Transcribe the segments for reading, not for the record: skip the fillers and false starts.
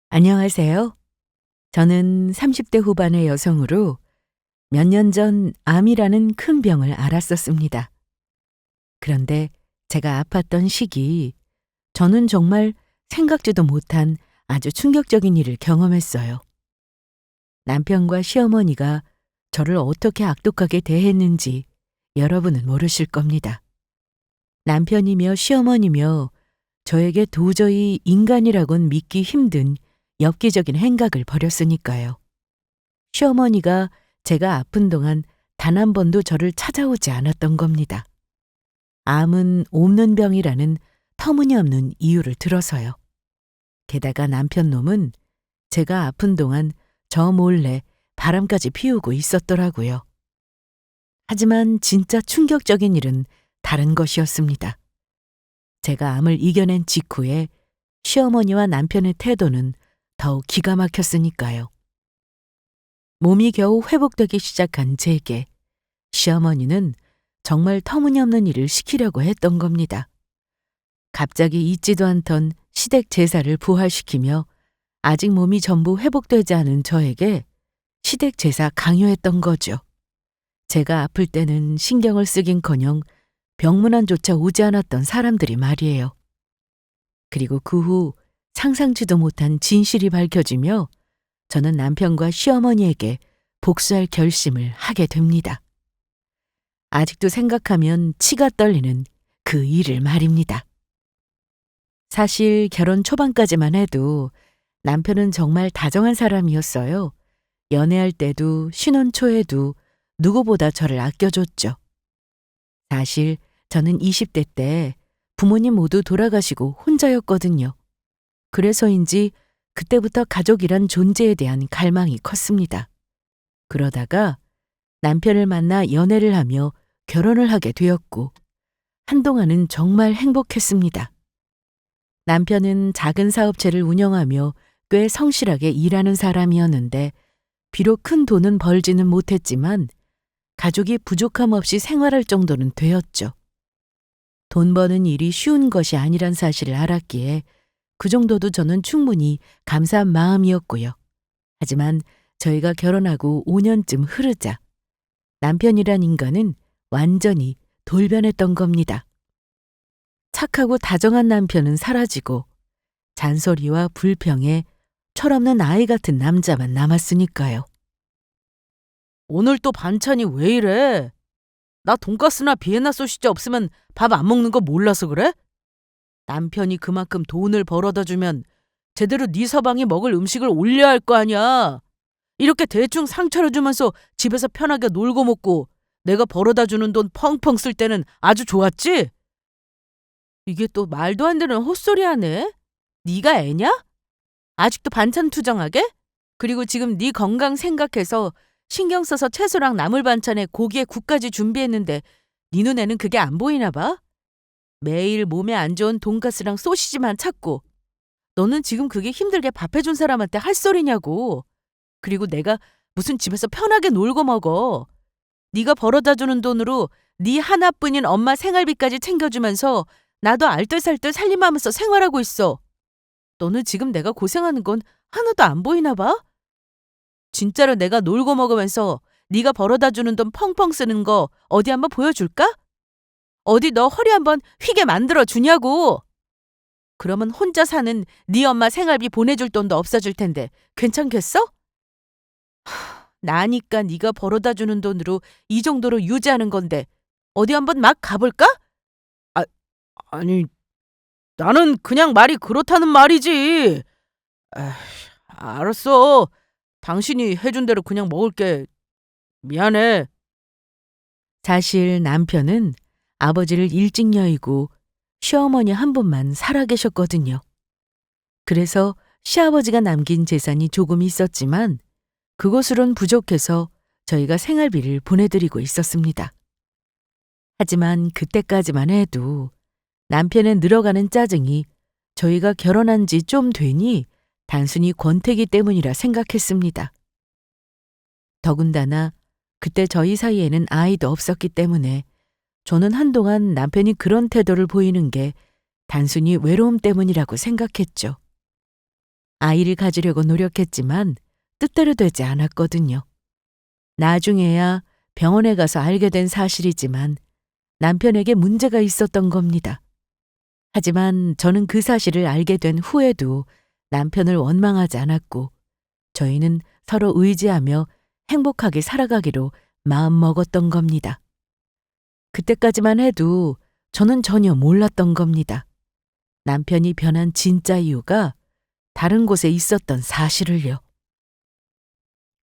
안녕하세요. 저는 30대 후반의 여성으로 몇 년 전 암이라는 큰 병을 앓았었습니다. 그런데 제가 아팠던 시기, 저는 정말 생각지도 못한 아주 충격적인 일을 경험했어요. 남편과 시어머니가 저를 어떻게 악독하게 대했는지 여러분은 모르실 겁니다. 남편이며 시어머니며 저에게 도저히 인간이라곤 믿기 힘든 엽기적인 행각을 벌였으니까요. 시어머니가 제가 아픈 동안 단 한 번도 저를 찾아오지 않았던 겁니다. 암은 옵는 병이라는 터무니없는 이유를 들어서요. 게다가 남편 놈은 제가 아픈 동안 저 몰래 바람까지 피우고 있었더라고요. 하지만 진짜 충격적인 일은 다른 것이었습니다. 제가 암을 이겨낸 직후에 시어머니와 남편의 태도는 더욱 기가 막혔으니까요. 몸이 겨우 회복되기 시작한 제게 시어머니는 정말 터무니없는 일을 시키려고 했던 겁니다. 갑자기 있지도 않던 시댁 제사를 부활시키며 아직 몸이 전부 회복되지 않은 저에게 시댁 제사 강요했던 거죠. 제가 아플 때는 신경을 쓰긴커녕 병문안조차 오지 않았던 사람들이 말이에요. 그리고 그 후 상상치도 못한 진실이 밝혀지며 저는 남편과 시어머니에게 복수할 결심을 하게 됩니다. 아직도 생각하면 치가 떨리는 그 일을 말입니다. 사실 결혼 초반까지만 해도 남편은 정말 다정한 사람이었어요. 연애할 때도 신혼 초에도 누구보다 저를 아껴줬죠. 사실 저는 20대 때 부모님 모두 돌아가시고 혼자였거든요. 그래서인지 그때부터 가족이란 존재에 대한 갈망이 컸습니다. 그러다가 남편을 만나 연애를 하며 결혼을 하게 되었고 한동안은 정말 행복했습니다. 남편은 작은 사업체를 운영하며 꽤 성실하게 일하는 사람이었는데 비록 큰 돈은 벌지는 못했지만 가족이 부족함 없이 생활할 정도는 되었죠. 돈 버는 일이 쉬운 것이 아니란 사실을 알았기에 그 정도도 저는 충분히 감사한 마음이었고요. 하지만 저희가 결혼하고 5년쯤 흐르자 남편이란 인간은 완전히 돌변했던 겁니다. 착하고 다정한 남편은 사라지고 잔소리와 불평에 철없는 아이 같은 남자만 남았으니까요. 오늘 또 반찬이 왜 이래? 나 돈가스나 비엔나 소시지 없으면 밥 안 먹는 거 몰라서 그래? 남편이 그만큼 돈을 벌어다 주면 제대로 네 서방이 먹을 음식을 올려야 할 거 아니야. 이렇게 대충 상 차려주면서 집에서 편하게 놀고 먹고 내가 벌어다 주는 돈 펑펑 쓸 때는 아주 좋았지? 이게 또 말도 안 되는 헛소리 하네? 네가 애냐? 아직도 반찬 투정하게? 그리고 지금 네 건강 생각해서 신경 써서 채소랑 나물 반찬에 고기에 국까지 준비했는데 네 눈에는 그게 안 보이나 봐? 매일 몸에 안 좋은 돈가스랑 소시지만 찾고 너는 지금 그게 힘들게 밥 해준 사람한테 할 소리냐고. 그리고 내가 무슨 집에서 편하게 놀고 먹어. 네가 벌어다 주는 돈으로 네 하나뿐인 엄마 생활비까지 챙겨주면서 나도 알뜰살뜰 살림하면서 생활하고 있어. 너는 지금 내가 고생하는 건 하나도 안 보이나 봐? 진짜로 내가 놀고 먹으면서 네가 벌어다 주는 돈 펑펑 쓰는 거 어디 한번 보여줄까? 어디 너 허리 한번 휘게 만들어 주냐고. 그러면 혼자 사는 네 엄마 생활비 보내줄 돈도 없어질 텐데 괜찮겠어? 나니까 네가 벌어다 주는 돈으로 이 정도로 유지하는 건데 어디 한번 막 가볼까? 아, 아니 나는 그냥 말이 그렇다는 말이지. 에휴, 알았어. 당신이 해준 대로 그냥 먹을게. 미안해. 사실 남편은 아버지를 일찍 여의고 시어머니 한 분만 살아계셨거든요. 그래서 시아버지가 남긴 재산이 조금 있었지만 그것으론 부족해서 저희가 생활비를 보내드리고 있었습니다. 하지만 그때까지만 해도 남편의 늘어가는 짜증이 저희가 결혼한 지 좀 되니 단순히 권태기 때문이라 생각했습니다. 더군다나 그때 저희 사이에는 아이도 없었기 때문에 저는 한동안 남편이 그런 태도를 보이는 게 단순히 외로움 때문이라고 생각했죠. 아이를 가지려고 노력했지만 뜻대로 되지 않았거든요. 나중에야 병원에 가서 알게 된 사실이지만 남편에게 문제가 있었던 겁니다. 하지만 저는 그 사실을 알게 된 후에도 남편을 원망하지 않았고 저희는 서로 의지하며 행복하게 살아가기로 마음먹었던 겁니다. 그때까지만 해도 저는 전혀 몰랐던 겁니다. 남편이 변한 진짜 이유가 다른 곳에 있었던 사실을요.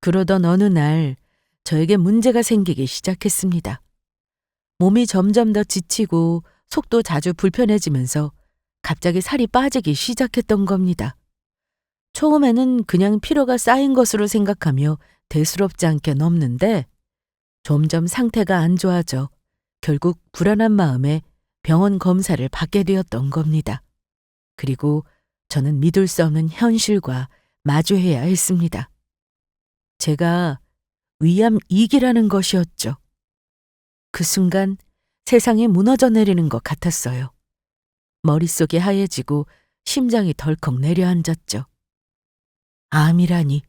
그러던 어느 날 저에게 문제가 생기기 시작했습니다. 몸이 점점 더 지치고 속도 자주 불편해지면서 갑자기 살이 빠지기 시작했던 겁니다. 처음에는 그냥 피로가 쌓인 것으로 생각하며 대수롭지 않게 넘는데 점점 상태가 안 좋아져 결국 불안한 마음에 병원 검사를 받게 되었던 겁니다. 그리고 저는 믿을 수 없는 현실과 마주해야 했습니다. 제가 위암 2기라는 것이었죠. 그 순간 세상이 무너져 내리는 것 같았어요. 머릿속이 하얘지고 심장이 덜컥 내려앉았죠. 암이라니.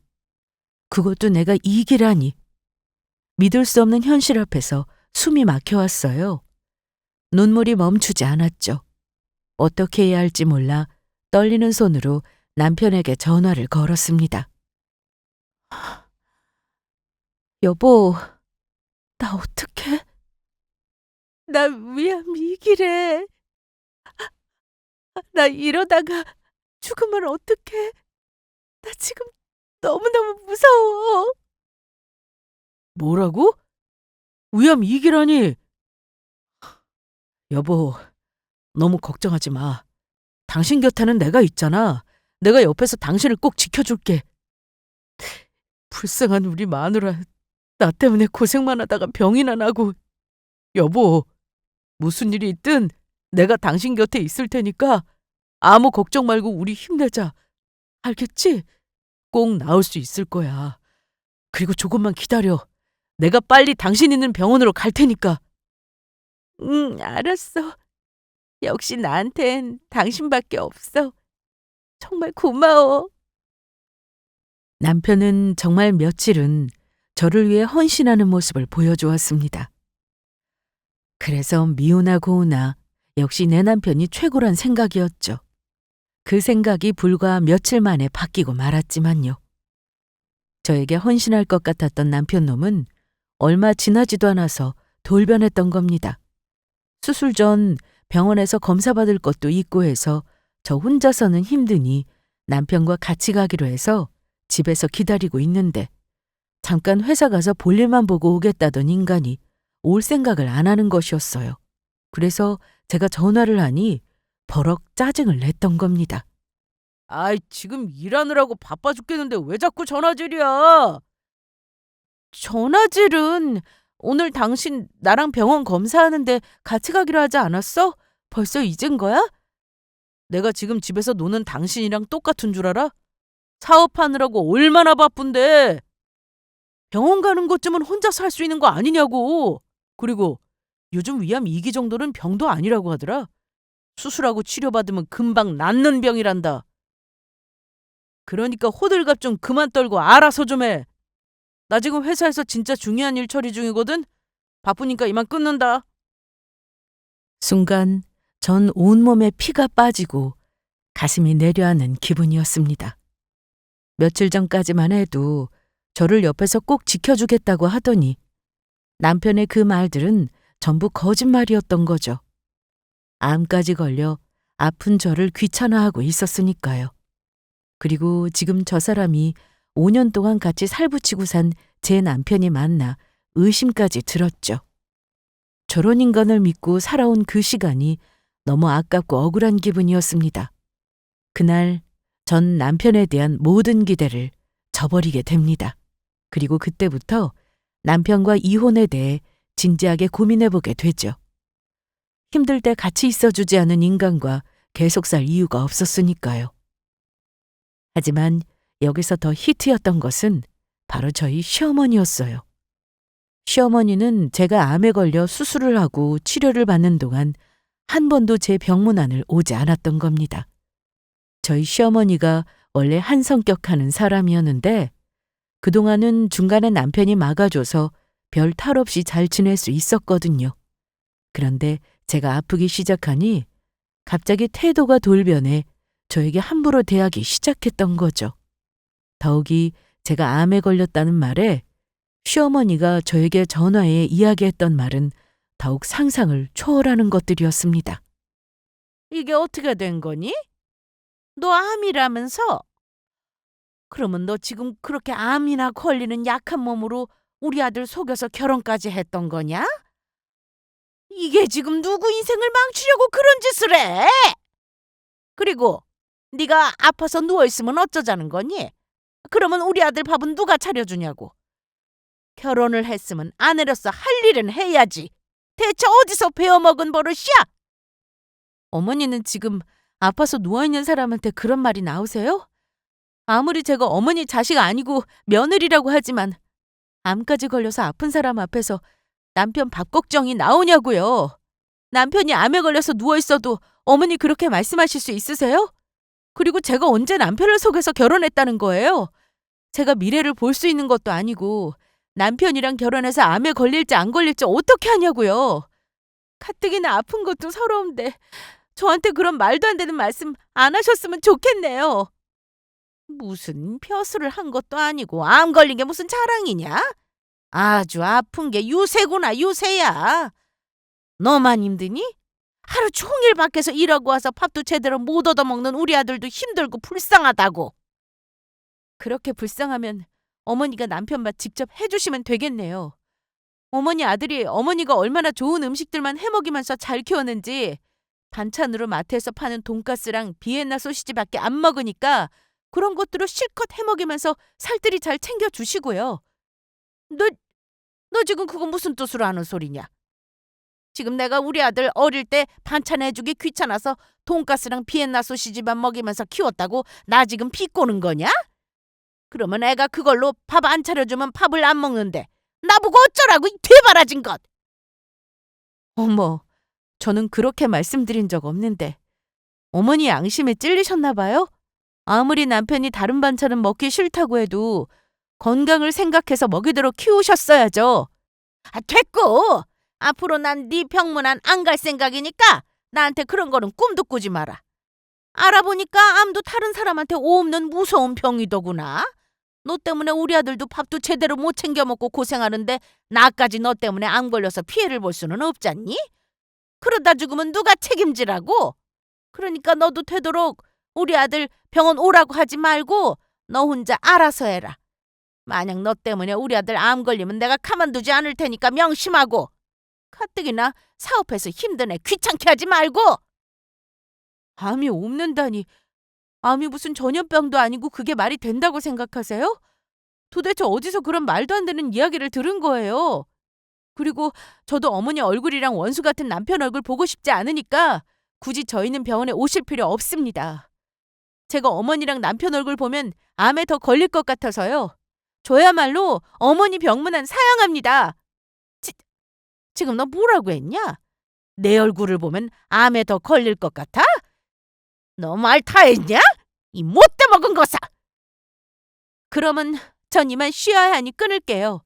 그것도 내가 2기라니. 믿을 수 없는 현실 앞에서 숨이 막혀왔어요. 눈물이 멈추지 않았죠. 어떻게 해야 할지 몰라 떨리는 손으로 남편에게 전화를 걸었습니다. 여보, 나 어떡해? 나 위암 2기래. 나 이러다가 죽으면 어떡해? 나 지금 너무너무 무서워. 뭐라고? 위암 2기라니? 여보, 너무 걱정하지 마. 당신 곁에는 내가 있잖아. 내가 옆에서 당신을 꼭 지켜줄게. 불쌍한 우리 마누라. 나 때문에 고생만 하다가 병이나 나고. 여보, 무슨 일이 있든 내가 당신 곁에 있을 테니까 아무 걱정 말고 우리 힘내자. 알겠지? 꼭 나을 수 있을 거야. 그리고 조금만 기다려. 내가 빨리 당신 있는 병원으로 갈 테니까. 응, 알았어. 역시 나한텐 당신밖에 없어. 정말 고마워. 남편은 정말 며칠은 저를 위해 헌신하는 모습을 보여주었습니다. 그래서 미우나 고우나 역시 내 남편이 최고란 생각이었죠. 그 생각이 불과 며칠 만에 바뀌고 말았지만요. 저에게 헌신할 것 같았던 남편놈은 얼마 지나지도 않아서 돌변했던 겁니다. 수술 전 병원에서 검사받을 것도 있고 해서 저 혼자서는 힘드니 남편과 같이 가기로 해서 집에서 기다리고 있는데 잠깐 회사 가서 볼일만 보고 오겠다던 인간이 올 생각을 안 하는 것이었어요. 그래서 제가 전화를 하니 버럭 짜증을 냈던 겁니다. 아이, 지금 일하느라고 바빠 죽겠는데 왜 자꾸 전화질이야? 전화질은 오늘 당신 나랑 병원 검사하는데 같이 가기로 하지 않았어? 벌써 잊은 거야? 내가 지금 집에서 노는 당신이랑 똑같은 줄 알아? 사업하느라고 얼마나 바쁜데. 병원 가는 것쯤은 혼자서 할 수 있는 거 아니냐고. 그리고 요즘 위암 2기 정도는 병도 아니라고 하더라. 수술하고 치료받으면 금방 낫는 병이란다. 그러니까 호들갑 좀 그만 떨고 알아서 좀 해. 나 지금 회사에서 진짜 중요한 일 처리 중이거든. 바쁘니까 이만 끊는다. 순간 전 온몸에 피가 빠지고 가슴이 내려앉는 기분이었습니다. 며칠 전까지만 해도 저를 옆에서 꼭 지켜주겠다고 하더니 남편의 그 말들은 전부 거짓말이었던 거죠. 암까지 걸려 아픈 저를 귀찮아하고 있었으니까요. 그리고 지금 저 사람이 5년 동안 같이 살붙이고 산 제 남편이 맞나 의심까지 들었죠. 저런 인간을 믿고 살아온 그 시간이 너무 아깝고 억울한 기분이었습니다. 그날 전 남편에 대한 모든 기대를 저버리게 됩니다. 그리고 그때부터 남편과 이혼에 대해 진지하게 고민해보게 되죠. 힘들 때 같이 있어주지 않은 인간과 계속 살 이유가 없었으니까요. 하지만 여기서 더 히트였던 것은 바로 저희 시어머니였어요. 시어머니는 제가 암에 걸려 수술을 하고 치료를 받는 동안 한 번도 제 병문안을 오지 않았던 겁니다. 저희 시어머니가 원래 한 성격하는 사람이었는데 그동안은 중간에 남편이 막아줘서 별 탈 없이 잘 지낼 수 있었거든요. 그런데 제가 아프기 시작하니 갑자기 태도가 돌변해 저에게 함부로 대하기 시작했던 거죠. 더욱이 제가 암에 걸렸다는 말에 시어머니가 저에게 전화해 이야기했던 말은 더욱 상상을 초월하는 것들이었습니다. 이게 어떻게 된 거니? 너 암이라면서? 그러면 너 지금 그렇게 암이나 걸리는 약한 몸으로 우리 아들 속여서 결혼까지 했던 거냐? 이게 지금 누구 인생을 망치려고 그런 짓을 해? 그리고 네가 아파서 누워있으면 어쩌자는 거니? 그러면 우리 아들 밥은 누가 차려주냐고. 결혼을 했으면 아내로서 할 일은 해야지. 대체 어디서 배워먹은 버릇이야? 어머니는 지금 아파서 누워있는 사람한테 그런 말이 나오세요? 아무리 제가 어머니 자식 아니고 며느리라고 하지만 암까지 걸려서 아픈 사람 앞에서 남편 밥 걱정이 나오냐고요. 남편이 암에 걸려서 누워있어도 어머니 그렇게 말씀하실 수 있으세요? 그리고 제가 언제 남편을 속여서 결혼했다는 거예요? 제가 미래를 볼 수 있는 것도 아니고 남편이랑 결혼해서 암에 걸릴지 안 걸릴지 어떻게 하냐고요. 가뜩이나 아픈 것도 서러운데 저한테 그런 말도 안 되는 말씀 안 하셨으면 좋겠네요. 무슨 벼슬을 한 것도 아니고 암 걸린 게 무슨 자랑이냐? 아주 아픈 게 유세구나, 유세야. 너만 힘드니? 하루 종일 밖에서 일하고 와서 밥도 제대로 못 얻어먹는 우리 아들도 힘들고 불쌍하다고. 그렇게 불쌍하면 어머니가 남편 밥 직접 해주시면 되겠네요. 어머니 아들이 어머니가 얼마나 좋은 음식들만 해먹이면서 잘 키웠는지 반찬으로 마트에서 파는 돈가스랑 비엔나 소시지밖에 안 먹으니까 그런 것들을 실컷 해먹이면서 살뜰히 잘 챙겨주시고요. 너 지금 그거 무슨 뜻으로 하는 소리냐? 지금 내가 우리 아들 어릴 때 반찬 해주기 귀찮아서 돈가스랑 비엔나 소시지만 먹이면서 키웠다고 나 지금 비꼬는 거냐? 그러면 애가 그걸로 밥 안 차려주면 밥을 안 먹는데 나보고 어쩌라고, 이 되바라진 것! 어머, 저는 그렇게 말씀드린 적 없는데 어머니 양심에 찔리셨나 봐요? 아무리 남편이 다른 반찬은 먹기 싫다고 해도 건강을 생각해서 먹이도록 키우셨어야죠. 됐고! 앞으로 난 네 병문안 안 갈 생각이니까 나한테 그런 거는 꿈도 꾸지 마라. 알아보니까 암도 다른 사람한테 옮는 무서운 병이더구나. 너 때문에 우리 아들도 밥도 제대로 못 챙겨 먹고 고생하는데 나까지 너 때문에 암 걸려서 피해를 볼 수는 없잖니? 그러다 죽으면 누가 책임지라고? 그러니까 너도 되도록 우리 아들 병원 오라고 하지 말고 너 혼자 알아서 해라. 만약 너 때문에 우리 아들 암 걸리면 내가 가만두지 않을 테니까 명심하고. 가뜩이나 사업해서 힘든 애 귀찮게 하지 말고. 암이 옮는다니. 암이 무슨 전염병도 아니고 그게 말이 된다고 생각하세요? 도대체 어디서 그런 말도 안 되는 이야기를 들은 거예요? 그리고 저도 어머니 얼굴이랑 원수 같은 남편 얼굴 보고 싶지 않으니까 굳이 저희는 병원에 오실 필요 없습니다. 제가 어머니랑 남편 얼굴 보면 암에 더 걸릴 것 같아서요. 저야말로 어머니 병문안 사양합니다. 지금 너 뭐라고 했냐? 내 얼굴을 보면 암에 더 걸릴 것 같아? 너 말 다 했냐? 이 못돼 먹은 거사! 그러면 전 이만 쉬어야 하니 끊을게요.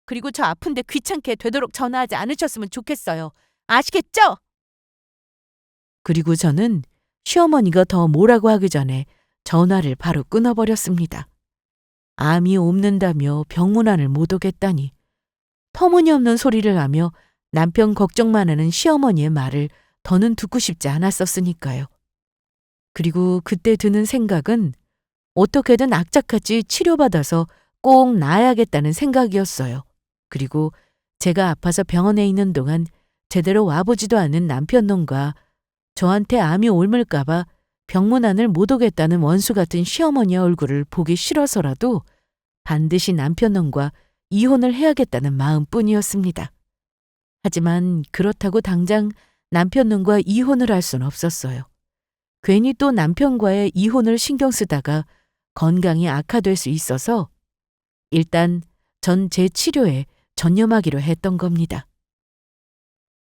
그리고 저 아픈데 귀찮게 되도록 전화하지 않으셨으면 좋겠어요. 아시겠죠? 그리고 저는 시어머니가 더 뭐라고 하기 전에 전화를 바로 끊어버렸습니다. 암이 옮는다며 병문안을 못 오겠다니. 터무니없는 소리를 하며 남편 걱정만 하는 시어머니의 말을 더는 듣고 싶지 않았었으니까요. 그리고 그때 드는 생각은 어떻게든 악착같이 치료받아서 꼭 나아야겠다는 생각이었어요. 그리고 제가 아파서 병원에 있는 동안 제대로 와보지도 않은 남편 놈과 저한테 암이 옮을까봐 병문안을 못 오겠다는 원수 같은 시어머니의 얼굴을 보기 싫어서라도 반드시 남편 놈과 이혼을 해야겠다는 마음뿐이었습니다. 하지만 그렇다고 당장 남편 놈과 이혼을 할 수는 없었어요. 괜히 또 남편과의 이혼을 신경 쓰다가 건강이 악화될 수 있어서 일단 전 제 치료에 전념하기로 했던 겁니다.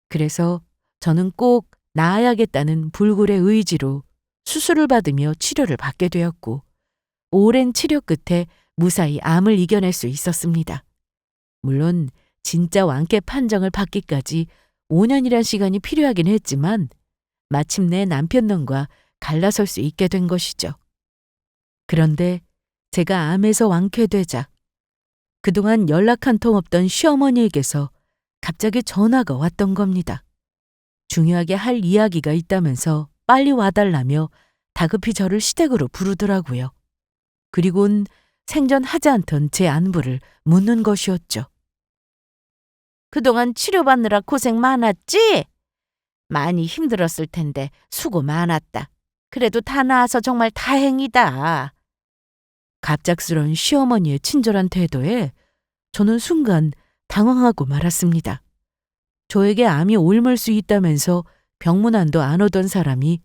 그래서 저는 꼭 나아야겠다는 불굴의 의지로 수술을 받으며 치료를 받게 되었고 오랜 치료 끝에 무사히 암을 이겨낼 수 있었습니다. 물론 진짜 완쾌 판정을 받기까지 5년이란 시간이 필요하긴 했지만 마침내 남편놈과 갈라설 수 있게 된 것이죠. 그런데 제가 암에서 완쾌되자 그동안 연락 한 통 없던 시어머니에게서 갑자기 전화가 왔던 겁니다. 중요하게 할 이야기가 있다면서 빨리 와달라며 다급히 저를 시댁으로 부르더라고요. 그리곤 생전 하지 않던 제 안부를 묻는 것이었죠. 그동안 치료받느라 고생 많았지? 많이 힘들었을 텐데 수고 많았다. 그래도 다 나아서 정말 다행이다. 갑작스런 시어머니의 친절한 태도에 저는 순간 당황하고 말았습니다. 저에게 암이 옮을 수 있다면서 병문안도 안 오던 사람이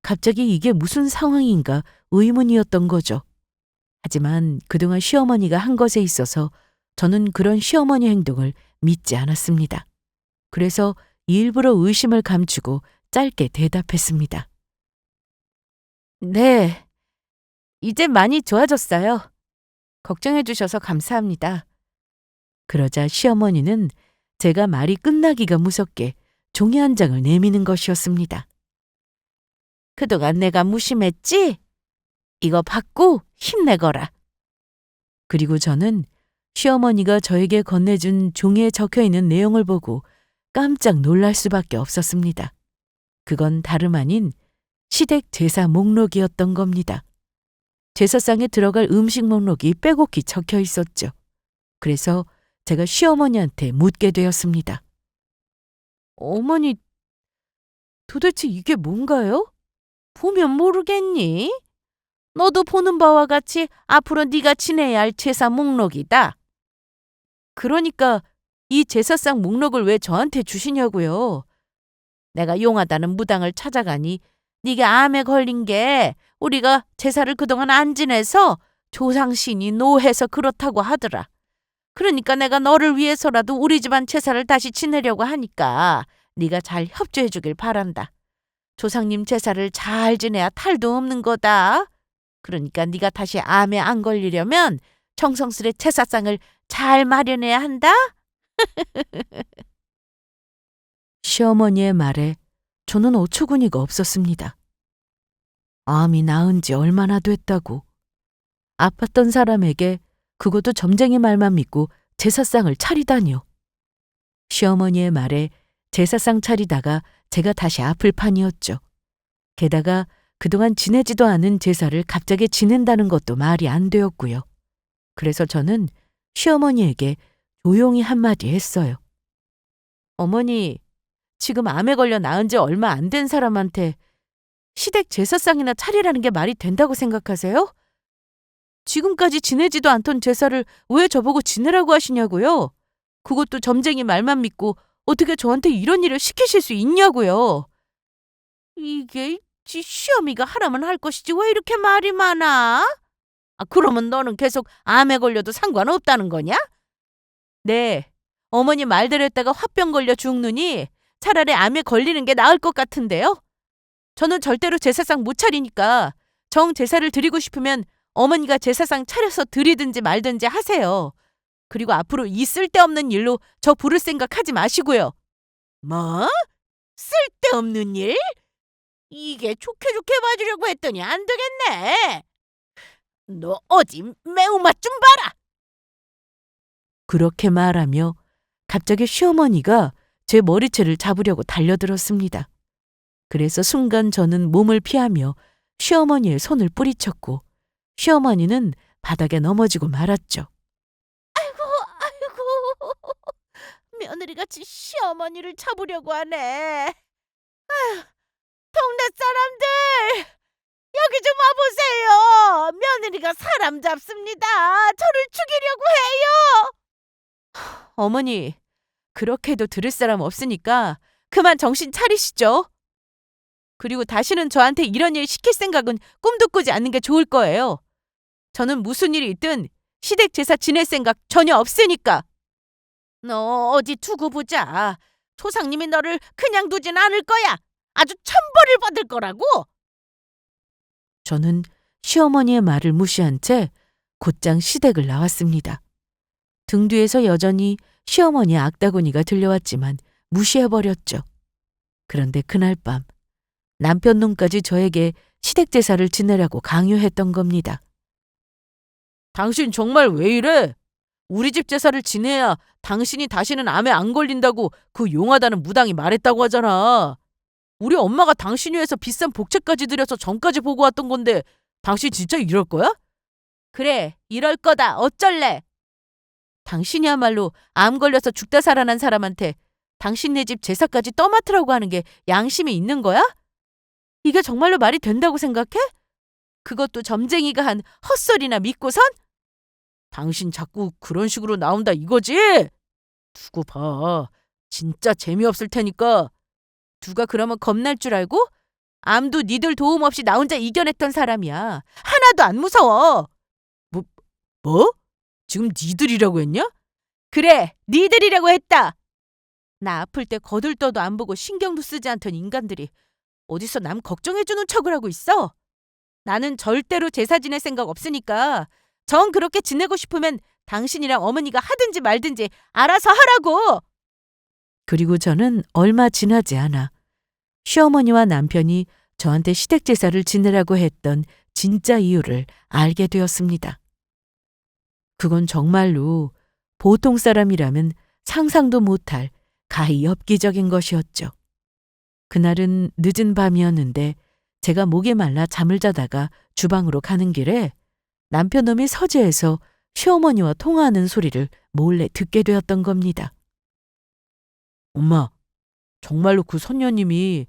갑자기 이게 무슨 상황인가 의문이었던 거죠. 하지만 그동안 시어머니가 한 것에 있어서 저는 그런 시어머니 행동을 믿지 않았습니다. 그래서 일부러 의심을 감추고 짧게 대답했습니다. 네, 이제 많이 좋아졌어요. 걱정해 주셔서 감사합니다. 그러자 시어머니는 제가 말이 끝나기가 무섭게 종이 한 장을 내미는 것이었습니다. 그동안 내가 무심했지? 이거 받고 힘내거라. 그리고 저는 시어머니가 저에게 건네준 종이에 적혀 있는 내용을 보고 깜짝 놀랄 수밖에 없었습니다. 그건 다름 아닌 시댁 제사 목록이었던 겁니다. 제사상에 들어갈 음식 목록이 빼곡히 적혀 있었죠. 그래서 제가 시어머니한테 묻게 되었습니다. 어머니, 도대체 이게 뭔가요? 보면 모르겠니? 너도 보는 바와 같이 앞으로 네가 지내야 할 제사 목록이다. 그러니까 이 제사상 목록을 왜 저한테 주시냐고요. 내가 용하다는 무당을 찾아가니 네가 암에 걸린 게 우리가 제사를 그동안 안 지내서 조상신이 노해서 그렇다고 하더라. 그러니까 내가 너를 위해서라도 우리 집안 제사를 다시 지내려고 하니까 네가 잘 협조해 주길 바란다. 조상님 제사를 잘 지내야 탈도 없는 거다. 그러니까 네가 다시 암에 안 걸리려면 정성스레 제사상을 잘 마련해야 한다. 시어머니의 말에 저는 어처구니가 없었습니다. 암이 나은 지 얼마나 됐다고. 아팠던 사람에게 그것도 점쟁이 말만 믿고 제사상을 차리다니요. 시어머니의 말에 제사상 차리다가 제가 다시 아플 판이었죠. 게다가 그동안 지내지도 않은 제사를 갑자기 지낸다는 것도 말이 안 되었고요. 그래서 저는 시어머니에게 조용히 한마디 했어요. 어머니, 지금 암에 걸려 나은 지 얼마 안 된 사람한테 시댁 제사상이나 차리라는 게 말이 된다고 생각하세요? 지금까지 지내지도 않던 제사를 왜 저보고 지내라고 하시냐고요? 그것도 점쟁이 말만 믿고 어떻게 저한테 이런 일을 시키실 수 있냐고요? 이게 지 시어미가 하라면 할 것이지 왜 이렇게 말이 많아? 그러면 너는 계속 암에 걸려도 상관없다는 거냐? 네, 어머니 말대로 했다가 화병 걸려 죽느니 차라리 암에 걸리는 게 나을 것 같은데요? 저는 절대로 제사상 못 차리니까 정 제사를 드리고 싶으면 어머니가 제사상 차려서 드리든지 말든지 하세요. 그리고 앞으로 이 쓸데없는 일로 저 부를 생각 하지 마시고요. 뭐? 쓸데없는 일? 이게 좋게 좋게 봐주려고 했더니 안 되겠네. 너 어디 매운맛 좀 봐라. 그렇게 말하며 갑자기 시어머니가 제 머리채를 잡으려고 달려들었습니다. 그래서 순간 저는 몸을 피하며 시어머니의 손을 뿌리쳤고 시어머니는 바닥에 넘어지고 말았죠. 아이고, 며느리가 지 시어머니를 잡으려고 하네. 아휴, 동네 사람들 여기 좀 와보세요. 며느리가 사람 잡습니다. 저를 죽이려고 해요. 어머니, 그렇게 해도 들을 사람 없으니까 그만 정신 차리시죠. 그리고 다시는 저한테 이런 일 시킬 생각은 꿈도 꾸지 않는 게 좋을 거예요. 저는 무슨 일이 있든 시댁 제사 지낼 생각 전혀 없으니까. 너 어디 두고 보자. 조상님이 너를 그냥 두진 않을 거야. 아주 천벌을 받을 거라고. 저는 시어머니의 말을 무시한 채 곧장 시댁을 나왔습니다. 등 뒤에서 여전히 시어머니의 악다구니가 들려왔지만 무시해버렸죠. 그런데 그날 밤 남편 놈까지 저에게 시댁 제사를 지내라고 강요했던 겁니다. 당신 정말 왜 이래? 우리 집 제사를 지내야 당신이 다시는 암에 안 걸린다고 그 용하다는 무당이 말했다고 하잖아. 우리 엄마가 당신 위해서 비싼 복채까지 들여서 점까지 보고 왔던 건데 당신 진짜 이럴 거야? 그래, 이럴 거다. 어쩔래? 당신이야말로 암 걸려서 죽다 살아난 사람한테 당신네 집 제사까지 떠맡으라고 하는 게 양심이 있는 거야? 이게 정말로 말이 된다고 생각해? 그것도 점쟁이가 한 헛소리나 믿고선? 당신 자꾸 그런 식으로 나온다 이거지? 두고 봐. 진짜 재미없을 테니까. 누가 그러면 겁날 줄 알고? 암도 니들 도움 없이 나 혼자 이겨냈던 사람이야. 하나도 안 무서워. 뭐? 지금 니들이라고 했냐? 그래, 니들이라고 했다. 나 아플 때 거들떠도 안 보고 신경도 쓰지 않던 인간들이 어디서 남 걱정해주는 척을 하고 있어? 나는 절대로 제사 지낼 생각 없으니까 정 그렇게 지내고 싶으면 당신이랑 어머니가 하든지 말든지 알아서 하라고. 그리고 저는 얼마 지나지 않아 시어머니와 남편이 저한테 시댁 제사를 지내라고 했던 진짜 이유를 알게 되었습니다. 그건 정말로 보통 사람이라면 상상도 못할 가히 엽기적인 것이었죠. 그날은 늦은 밤이었는데 제가 목이 말라 잠을 자다가 주방으로 가는 길에 남편놈이 서재에서 시어머니와 통화하는 소리를 몰래 듣게 되었던 겁니다. 엄마, 정말로 그 손녀님이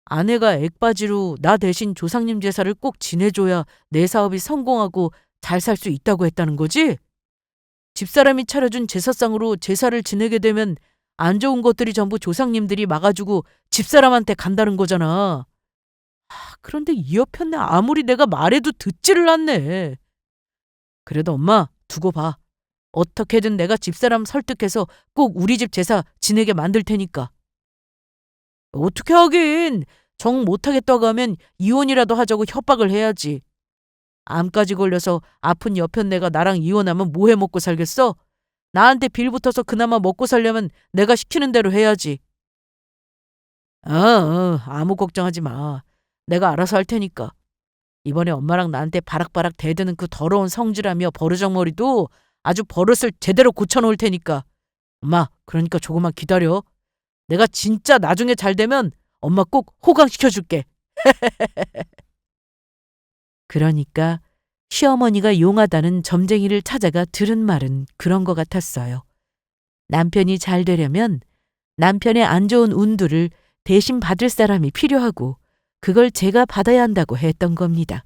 아내가 액바지로 나 대신 조상님 제사를 꼭 지내줘야 내 사업이 성공하고 잘 살 수 있다고 했다는 거지? 집사람이 차려준 제사상으로 제사를 지내게 되면 안 좋은 것들이 전부 조상님들이 막아주고 집사람한테 간다는 거잖아. 그런데 이 여편네 아무리 내가 말해도 듣지를 않네. 그래도 엄마 두고 봐. 어떻게든 내가 집사람 설득해서 꼭 우리 집 제사 지내게 만들 테니까. 어떻게 하긴. 정 못하겠다고 하면 이혼이라도 하자고 협박을 해야지. 암까지 걸려서 아픈 여편네가 나랑 이혼하면 뭐 해먹고 살겠어? 나한테 빌붙어서 그나마 먹고 살려면 내가 시키는 대로 해야지. 아무 걱정하지 마. 내가 알아서 할 테니까. 이번에 엄마랑 나한테 바락바락 대드는 그 더러운 성질하며 버르장머리도 아주 버릇을 제대로 고쳐놓을 테니까. 엄마, 그러니까 조금만 기다려. 내가 진짜 나중에 잘 되면 엄마 꼭 호강시켜줄게. 그러니까 시어머니가 용하다는 점쟁이를 찾아가 들은 말은 그런 것 같았어요. 남편이 잘 되려면 남편의 안 좋은 운들을 대신 받을 사람이 필요하고 그걸 제가 받아야 한다고 했던 겁니다.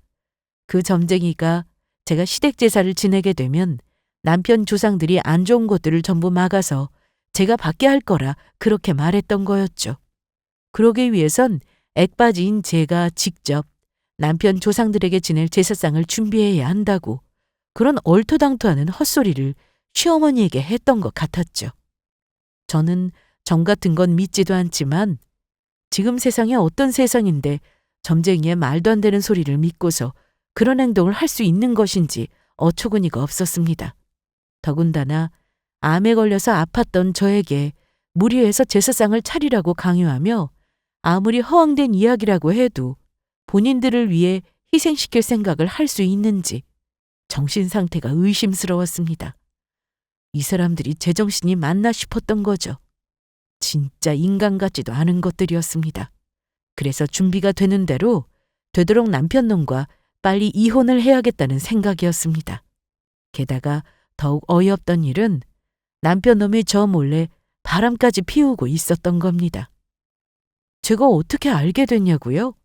그 점쟁이가 제가 시댁 제사를 지내게 되면 남편 조상들이 안 좋은 것들을 전부 막아서 제가 받게 할 거라 그렇게 말했던 거였죠. 그러기 위해선 액바지인 제가 직접 남편 조상들에게 지낼 제사상을 준비해야 한다고 그런 얼토당토하는 헛소리를 시어머니에게 했던 것 같았죠. 저는 정 같은 건 믿지도 않지만 지금 세상에 어떤 세상인데 점쟁이의 말도 안 되는 소리를 믿고서 그런 행동을 할 수 있는 것인지 어처구니가 없었습니다. 더군다나 암에 걸려서 아팠던 저에게 무리해서 제사상을 차리라고 강요하며 아무리 허황된 이야기라고 해도 본인들을 위해 희생시킬 생각을 할 수 있는지 정신 상태가 의심스러웠습니다. 이 사람들이 제정신이 맞나 싶었던 거죠. 진짜 인간 같지도 않은 것들이었습니다. 그래서 준비가 되는 대로 되도록 남편놈과 빨리 이혼을 해야겠다는 생각이었습니다. 게다가 더욱 어이없던 일은 남편놈이 저 몰래 바람까지 피우고 있었던 겁니다. 제가 어떻게 알게 됐냐고요?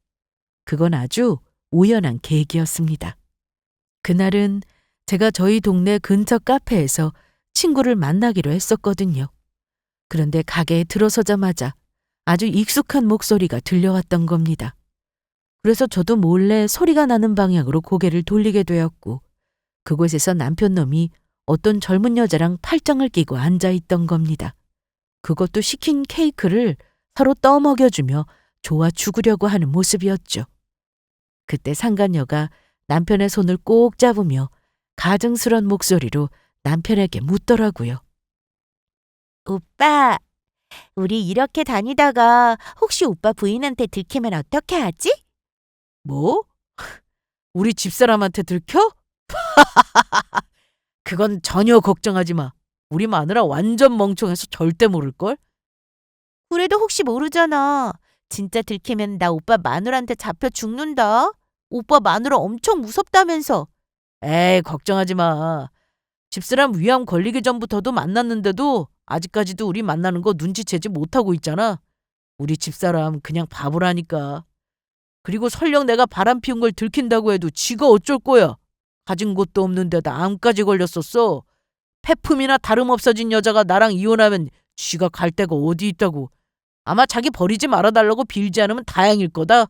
그건 아주 우연한 계기였습니다. 그날은 제가 저희 동네 근처 카페에서 친구를 만나기로 했었거든요. 그런데 가게에 들어서자마자 아주 익숙한 목소리가 들려왔던 겁니다. 그래서 저도 몰래 소리가 나는 방향으로 고개를 돌리게 되었고 그곳에서 남편놈이 어떤 젊은 여자랑 팔짱을 끼고 앉아있던 겁니다. 그것도 시킨 케이크를 서로 떠먹여주며 좋아 죽으려고 하는 모습이었죠. 그때 상간녀가 남편의 손을 꼭 잡으며 가증스런 목소리로 남편에게 묻더라고요. 오빠, 우리 이렇게 다니다가 혹시 오빠 부인한테 들키면 어떻게 하지? 뭐? 우리 집사람한테 들켜? 그건 전혀 걱정하지 마. 우리 마누라 완전 멍청해서 절대 모를걸? 그래도 혹시 모르잖아. 진짜 들키면 나 오빠 마누라한테 잡혀 죽는다. 오빠 마누라 엄청 무섭다면서. 에이, 걱정하지 마. 집사람 위암 걸리기 전부터도 만났는데도 아직까지도 우리 만나는 거 눈치채지 못하고 있잖아. 우리 집사람 그냥 바보라니까. 그리고 설령 내가 바람 피운 걸 들킨다고 해도 지가 어쩔 거야. 가진 것도 없는 데다 암까지 걸렸었어. 폐품이나 다름없어진 여자가 나랑 이혼하면 지가 갈 데가 어디 있다고. 아마 자기 버리지 말아달라고 빌지 않으면 다행일 거다.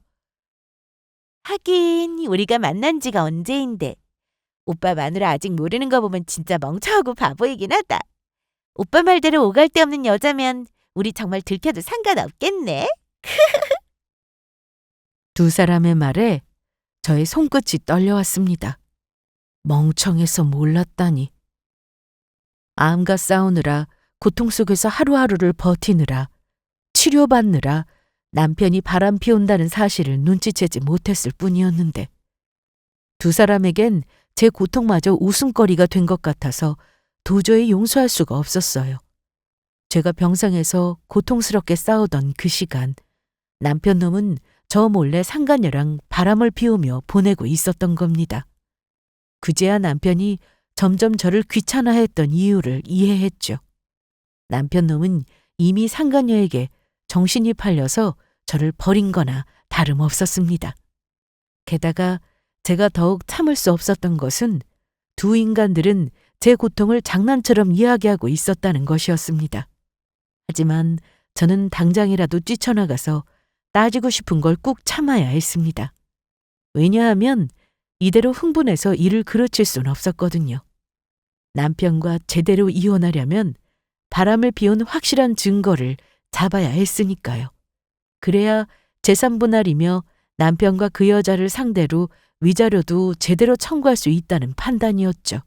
하긴 우리가 만난 지가 언제인데. 오빠 마누라 아직 모르는 거 보면 진짜 멍청하고 바보이긴 하다. 오빠 말대로 오갈 데 없는 여자면 우리 정말 들켜도 상관없겠네. 두 사람의 말에 저의 손끝이 떨려왔습니다. 멍청해서 몰랐다니. 암과 싸우느라 고통 속에서 하루하루를 버티느라 치료받느라 남편이 바람 피운다는 사실을 눈치채지 못했을 뿐이었는데 두 사람에겐 제 고통마저 웃음거리가 된 것 같아서 도저히 용서할 수가 없었어요. 제가 병상에서 고통스럽게 싸우던 그 시간 남편 놈은 저 몰래 상간녀랑 바람을 피우며 보내고 있었던 겁니다. 그제야 남편이 점점 저를 귀찮아했던 이유를 이해했죠. 남편 놈은 이미 상간녀에게 정신이 팔려서 저를 버린 거나 다름없었습니다. 게다가 제가 더욱 참을 수 없었던 것은 두 인간들은 제 고통을 장난처럼 이야기하고 있었다는 것이었습니다. 하지만 저는 당장이라도 뛰쳐나가서 따지고 싶은 걸 꾹 참아야 했습니다. 왜냐하면 이대로 흥분해서 일을 그르칠 순 없었거든요. 남편과 제대로 이혼하려면 바람을 피운 확실한 증거를 잡아야 했으니까요. 그래야 재산분할이며 남편과 그 여자를 상대로 위자료도 제대로 청구할 수 있다는 판단이었죠.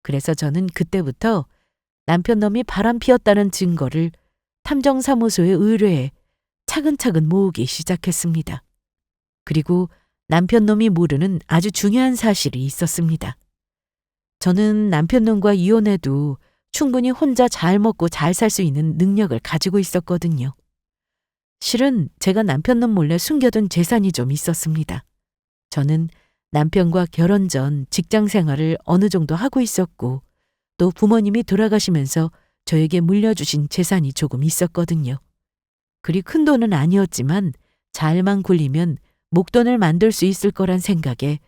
그래서 저는 그때부터 남편 놈이 바람 피웠다는 증거를 탐정사무소에 의뢰해 차근차근 모으기 시작했습니다. 그리고 남편 놈이 모르는 아주 중요한 사실이 있었습니다. 저는 남편 놈과 이혼해도 충분히 혼자 잘 먹고 잘 살 수 있는 능력을 가지고 있었거든요. 실은 제가 남편 놈 몰래 숨겨둔 재산이 좀 있었습니다. 저는 남편과 결혼 전 직장 생활을 어느 정도 하고 있었고 또 부모님이 돌아가시면서 저에게 물려주신 재산이 조금 있었거든요. 그리 큰 돈은 아니었지만 잘만 굴리면 목돈을 만들 수 있을 거란 생각에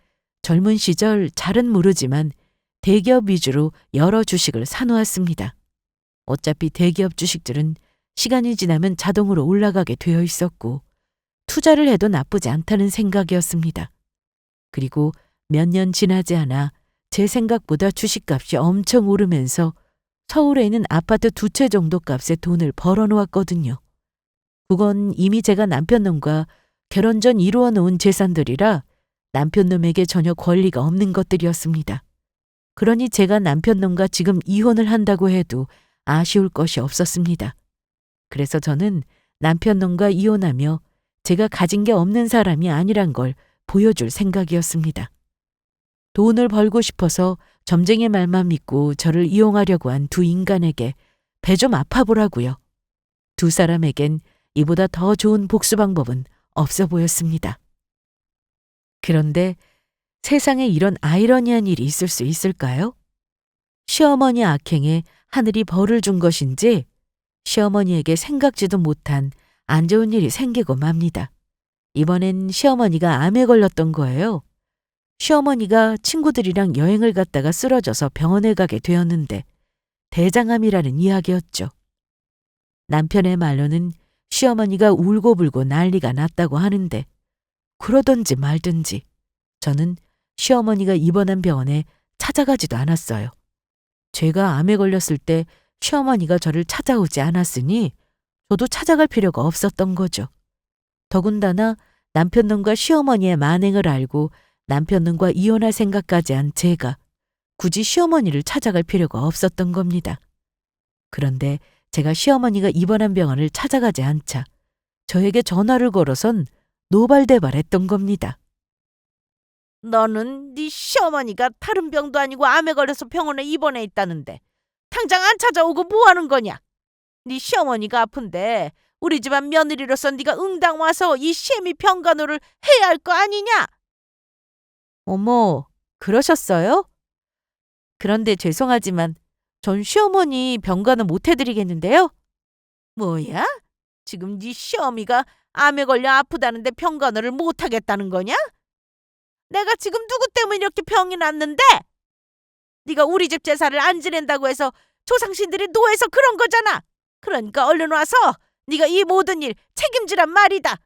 젊은 시절 잘은 모르지만 대기업 위주로 여러 주식을 사놓았습니다. 어차피 대기업 주식들은 시간이 지나면 자동으로 올라가게 되어 있었고 투자를 해도 나쁘지 않다는 생각이었습니다. 그리고 몇 년 지나지 않아 제 생각보다 주식값이 엄청 오르면서 서울에 있는 아파트 2채 정도 값에 돈을 벌어놓았거든요. 그건 이미 제가 남편놈과 결혼 전 이루어 놓은 재산들이라 남편놈에게 전혀 권리가 없는 것들이었습니다. 그러니 제가 남편놈과 지금 이혼을 한다고 해도 아쉬울 것이 없었습니다. 그래서 저는 남편놈과 이혼하며 제가 가진 게 없는 사람이 아니란 걸 보여줄 생각이었습니다. 돈을 벌고 싶어서 점쟁이 말만 믿고 저를 이용하려고 한 두 인간에게 배 좀 아파보라고요. 두 사람에겐 이보다 더 좋은 복수 방법은 없어 보였습니다. 그런데 세상에 이런 아이러니한 일이 있을 수 있을까요? 시어머니 악행에 하늘이 벌을 준 것인지 시어머니에게 생각지도 못한 안 좋은 일이 생기고 맙니다. 이번엔 시어머니가 암에 걸렸던 거예요. 시어머니가 친구들이랑 여행을 갔다가 쓰러져서 병원에 가게 되었는데 대장암이라는 이야기였죠. 남편의 말로는 시어머니가 울고불고 난리가 났다고 하는데 그러던지 말든지 저는 시어머니가 입원한 병원에 찾아가지도 않았어요. 제가 암에 걸렸을 때 시어머니가 저를 찾아오지 않았으니 저도 찾아갈 필요가 없었던 거죠. 더군다나 남편놈과 시어머니의 만행을 알고 남편과 이혼할 생각까지 한 제가 굳이 시어머니를 찾아갈 필요가 없었던 겁니다. 그런데 제가 시어머니가 입원한 병원을 찾아가지 않자 저에게 전화를 걸어선 노발대발했던 겁니다. 너는 네 시어머니가 다른 병도 아니고 암에 걸려서 병원에 입원해 있다는데 당장 안 찾아오고 뭐 하는 거냐? 네 시어머니가 아픈데 우리 집안 며느리로서 네가 응당 와서 이 시애미 병간호를 해야 할 거 아니냐? 어머, 그러셨어요? 그런데 죄송하지만 전 시어머니 병가는 못 해드리겠는데요? 뭐야? 지금 네 시어미가 암에 걸려 아프다는데 병간호를 못 하겠다는 거냐? 내가 지금 누구 때문에 이렇게 병이 났는데? 네가 우리 집 제사를 안 지낸다고 해서 조상신들이 노해서 그런 거잖아. 그러니까 얼른 와서 네가 이 모든 일 책임지란 말이다.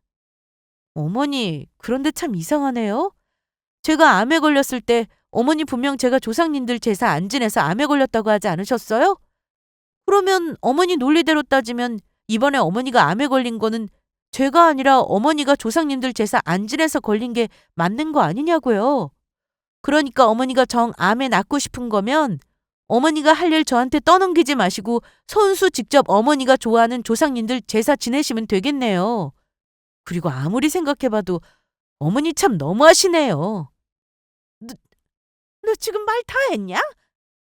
어머니, 그런데 참 이상하네요. 제가 암에 걸렸을 때 어머니 분명 제가 조상님들 제사 안 지내서 암에 걸렸다고 하지 않으셨어요? 그러면 어머니 논리대로 따지면 이번에 어머니가 암에 걸린 거는 제가 아니라 어머니가 조상님들 제사 안 지내서 걸린 게 맞는 거 아니냐고요. 그러니까 어머니가 정 암에 낫고 싶은 거면 어머니가 할 일 저한테 떠넘기지 마시고 손수 직접 어머니가 좋아하는 조상님들 제사 지내시면 되겠네요. 그리고 아무리 생각해봐도 어머니 참 너무하시네요. 너 지금 말 다 했냐?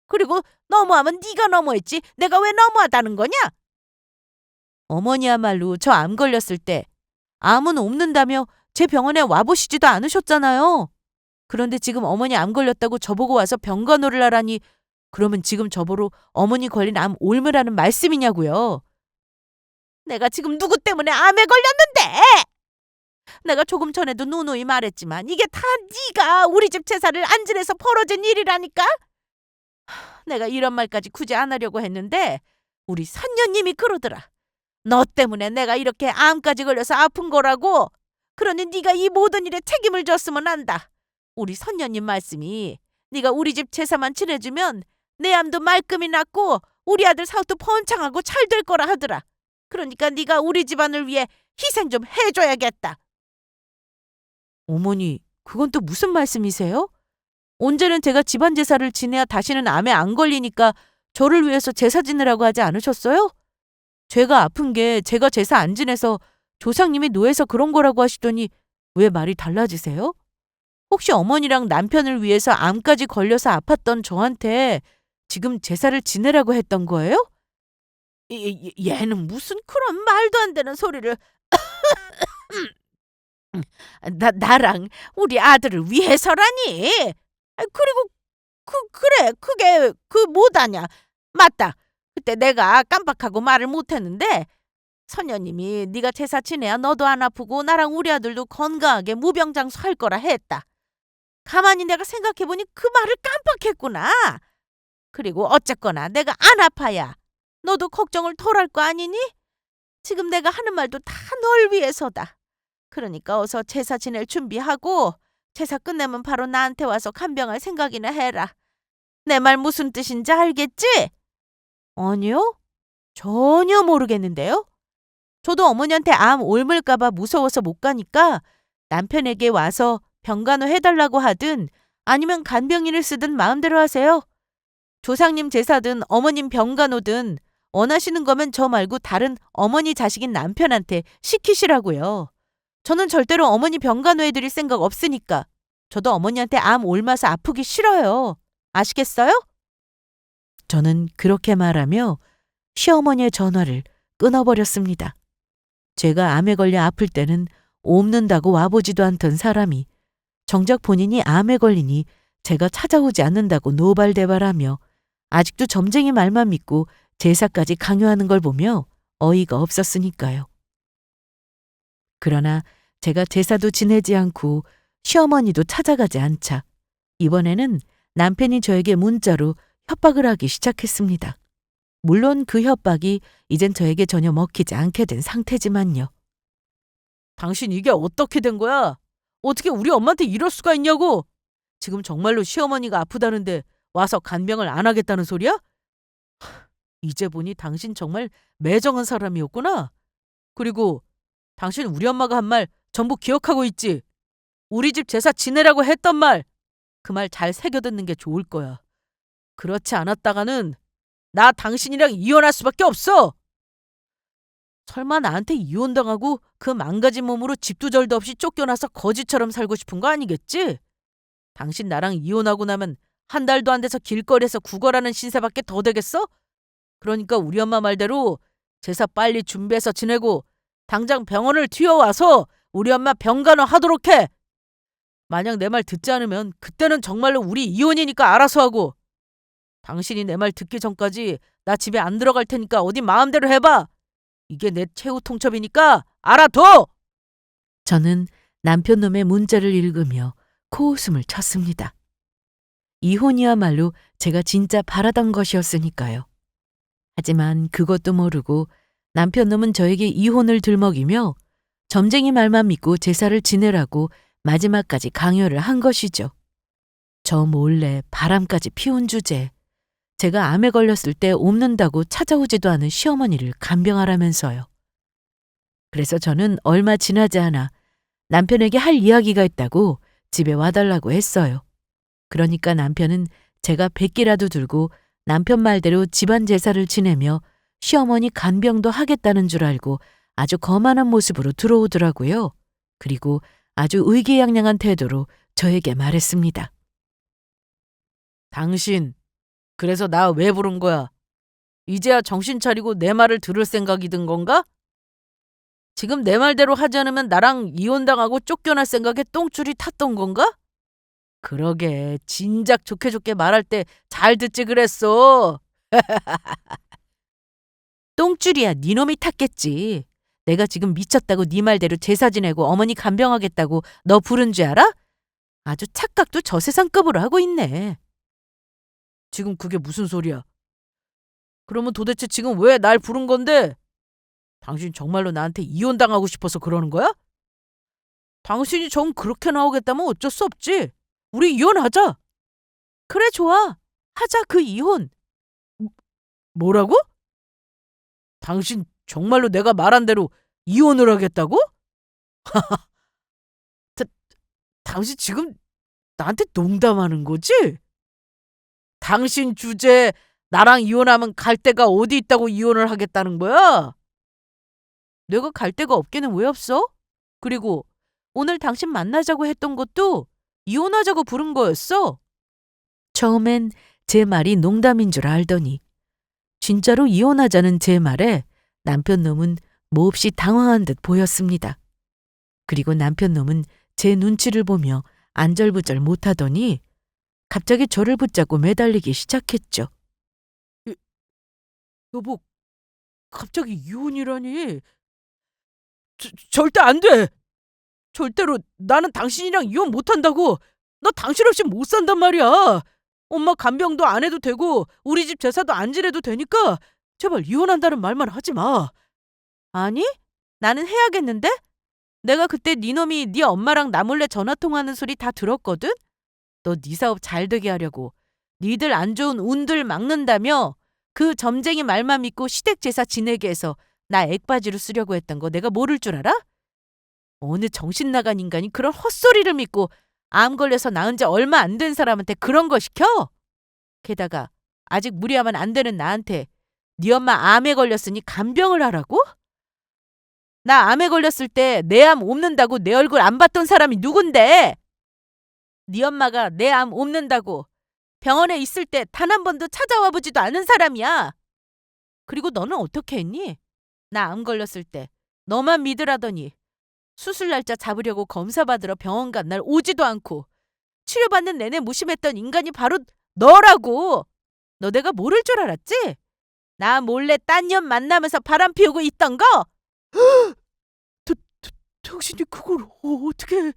그리고 너무하면 네가 너무했지 내가 왜 너무하다는 거냐? 어머니야말로 저 암 걸렸을 때 암은 옮는다며 제 병원에 와보시지도 않으셨잖아요. 그런데 지금 어머니 암 걸렸다고 저보고 와서 병간호를 하라니 그러면 지금 저보러 어머니 걸린 암 옮으라는 말씀이냐고요. 내가 지금 누구 때문에 암에 걸렸는데? 내가 조금 전에도 누누이 말했지만 이게 다 네가 우리 집 제사를 안 지내서 벌어진 일이라니까? 내가 이런 말까지 굳이 안 하려고 했는데 우리 선녀님이 그러더라. 너 때문에 내가 이렇게 암까지 걸려서 아픈 거라고. 그러니 네가 이 모든 일에 책임을 졌으면 한다. 우리 선녀님 말씀이 네가 우리 집 제사만 지내주면 내 암도 말끔히 낫고 우리 아들 사업도 번창하고 잘 될 거라 하더라. 그러니까 네가 우리 집안을 위해 희생 좀 해줘야겠다. 어머니, 그건 또 무슨 말씀이세요? 언제는 제가 집안 제사를 지내야 다시는 암에 안 걸리니까 저를 위해서 제사 지내라고 하지 않으셨어요? 제가 아픈 게 제가 제사 안 지내서 조상님이 노해서 그런 거라고 하시더니 왜 말이 달라지세요? 혹시 어머니랑 남편을 위해서 암까지 걸려서 아팠던 저한테 지금 제사를 지내라고 했던 거예요? 얘는 무슨 그런 말도 안 되는 소리를 나랑 우리 아들을 위해서라니. 그리고 그래 그게 뭐다냐. 맞다. 그때 내가 깜빡하고 말을 못했는데 선녀님이 네가 제사 지내야 너도 안 아프고 나랑 우리 아들도 건강하게 무병장수할 거라 했다. 가만히 내가 생각해보니 그 말을 깜빡했구나. 그리고 어쨌거나 내가 안 아파야 너도 걱정을 덜 할 거 아니니? 지금 내가 하는 말도 다 널 위해서다. 그러니까 어서 제사 지낼 준비하고 제사 끝내면 바로 나한테 와서 간병할 생각이나 해라. 내 말 무슨 뜻인지 알겠지? 아니요? 전혀 모르겠는데요? 저도 어머니한테 암 옮을까봐 무서워서 못 가니까 남편에게 와서 병간호 해달라고 하든 아니면 간병인을 쓰든 마음대로 하세요. 조상님 제사든 어머님 병간호든 원하시는 거면 저 말고 다른 어머니 자식인 남편한테 시키시라고요. 저는 절대로 어머니 병간호 해드릴 생각 없으니까. 저도 어머니한테 암 옮아서 아프기 싫어요. 아시겠어요? 저는 그렇게 말하며 시어머니의 전화를 끊어버렸습니다. 제가 암에 걸려 아플 때는 옮는다고 와보지도 않던 사람이 정작 본인이 암에 걸리니 제가 찾아오지 않는다고 노발대발하며 아직도 점쟁이 말만 믿고 제사까지 강요하는 걸 보며 어이가 없었으니까요. 그러나 제가 제사도 지내지 않고 시어머니도 찾아가지 않자 이번에는 남편이 저에게 문자로 협박을 하기 시작했습니다. 물론 그 협박이 이젠 저에게 전혀 먹히지 않게 된 상태지만요. 당신 이게 어떻게 된 거야? 어떻게 우리 엄마한테 이럴 수가 있냐고? 지금 정말로 시어머니가 아프다는데 와서 간병을 안 하겠다는 소리야? 이제 보니 당신 정말 매정한 사람이었구나. 그리고 당신 우리 엄마가 한 말 전부 기억하고 있지? 우리 집 제사 지내라고 했던 말, 그 말 잘 새겨듣는 게 좋을 거야. 그렇지 않았다가는 나 당신이랑 이혼할 수밖에 없어. 설마 나한테 이혼당하고 그 망가진 몸으로 집도 절도 없이 쫓겨나서 거지처럼 살고 싶은 거 아니겠지? 당신 나랑 이혼하고 나면 한 달도 안 돼서 길거리에서 구걸하는 신세밖에 더 되겠어? 그러니까 우리 엄마 말대로 제사 빨리 준비해서 지내고 당장 병원을 튀어와서 우리 엄마 병간호 하도록 해. 만약 내 말 듣지 않으면 그때는 정말로 우리 이혼이니까 알아서 하고. 당신이 내 말 듣기 전까지 나 집에 안 들어갈 테니까 어디 마음대로 해봐. 이게 내 최후 통첩이니까 알아둬! 저는 남편 놈의 문자를 읽으며 코웃음을 쳤습니다. 이혼이야말로 제가 진짜 바라던 것이었으니까요. 하지만 그것도 모르고 남편 놈은 저에게 이혼을 들먹이며 점쟁이 말만 믿고 제사를 지내라고 마지막까지 강요를 한 것이죠. 저 몰래 바람까지 피운 주제에 제가 암에 걸렸을 때 옵는다고 찾아오지도 않은 시어머니를 간병하라면서요. 그래서 저는 얼마 지나지 않아 남편에게 할 이야기가 있다고 집에 와달라고 했어요. 그러니까 남편은 제가 백기라도 들고 남편 말대로 집안 제사를 지내며 시어머니 간병도 하겠다는 줄 알고 아주 거만한 모습으로 들어오더라고요. 그리고 아주 의기양양한 태도로 저에게 말했습니다. 당신, 그래서 나 왜 부른 거야? 이제야 정신 차리고 내 말을 들을 생각이 든 건가? 지금 내 말대로 하지 않으면 나랑 이혼당하고 쫓겨날 생각에 똥줄이 탔던 건가? 그러게, 진작 좋게 좋게 말할 때 잘 듣지 그랬어. 똥줄이야 네 놈이 탔겠지. 내가 지금 미쳤다고 네 말대로 제사 지내고 어머니 간병하겠다고 너 부른 줄 알아? 아주 착각도 저세상급으로 하고 있네. 지금 그게 무슨 소리야? 그러면 도대체 지금 왜 날 부른 건데? 당신 정말로 나한테 이혼당하고 싶어서 그러는 거야? 당신이 정 그렇게 나오겠다면 어쩔 수 없지. 우리 이혼하자. 그래 좋아. 하자 그 이혼. 뭐라고? 당신 정말로 내가 말한 대로 이혼을 하겠다고? 당신 지금 나한테 농담하는 거지? 당신 주제에 나랑 이혼하면 갈 데가 어디 있다고 이혼을 하겠다는 거야? 내가 갈 데가 없기는 왜 없어? 그리고 오늘 당신 만나자고 했던 것도 이혼하자고 부른 거였어. 처음엔 제 말이 농담인 줄 알더니 진짜로 이혼하자는 제 말에 남편 놈은 몹시 당황한 듯 보였습니다. 그리고 남편 놈은 제 눈치를 보며 안절부절 못하더니 갑자기 저를 붙잡고 매달리기 시작했죠. 여보, 갑자기 이혼이라니. 절대 안 돼. 절대로 나는 당신이랑 이혼 못한다고. 나 당신 없이 못 산단 말이야. 엄마 간병도 안 해도 되고 우리 집 제사도 안 지내도 되니까 제발 이혼한다는 말만 하지 마. 아니? 나는 해야겠는데? 내가 그때 네 놈이 네 엄마랑 나 몰래 전화통화하는 소리 다 들었거든? 너 네 사업 잘 되게 하려고 니들 안 좋은 운들 막는다며 그 점쟁이 말만 믿고 시댁 제사 지내게 해서 나 액바지로 쓰려고 했던 거 내가 모를 줄 알아? 어느 정신 나간 인간이 그런 헛소리를 믿고 암 걸려서 나은 지 얼마 안 된 사람한테 그런 거 시켜? 게다가 아직 무리하면 안 되는 나한테 네 엄마 암에 걸렸으니 간병을 하라고? 나 암에 걸렸을 때 내 암 옮는다고 내 얼굴 안 봤던 사람이 누군데? 네 엄마가 내 암 옮는다고 병원에 있을 때 단 한 번도 찾아와 보지도 않은 사람이야. 그리고 너는 어떻게 했니? 나 암 걸렸을 때 너만 믿으라더니 수술 날짜 잡으려고 검사 받으러 병원 간 날 오지도 않고 치료받는 내내 무심했던 인간이 바로 너라고. 너 내가 모를 줄 알았지? 나 몰래 딴 년 만나면서 바람 피우고 있던 거? 당신이 그걸 어떻게...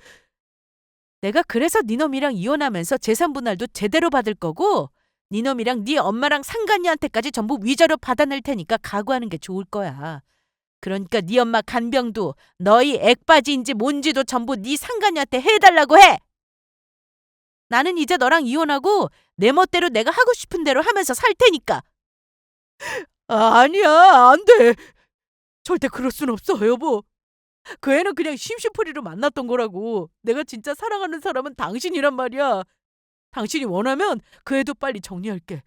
내가 그래서 니놈이랑 이혼하면서 재산분할도 제대로 받을 거고 니놈이랑 네 엄마랑 상간녀한테까지 전부 위자료 받아낼 테니까 각오하는 게 좋을 거야. 그러니까 네 엄마 간병도 너희 액바지인지 뭔지도 전부 네 상간녀한테 해달라고 해. 나는 이제 너랑 이혼하고 내 멋대로 내가 하고 싶은 대로 하면서 살 테니까. 아니야, 안 돼. 절대 그럴 순 없어, 여보. 그 애는 그냥 심심풀이로 만났던 거라고. 내가 진짜 사랑하는 사람은 당신이란 말이야. 당신이 원하면 그 애도 빨리 정리할게.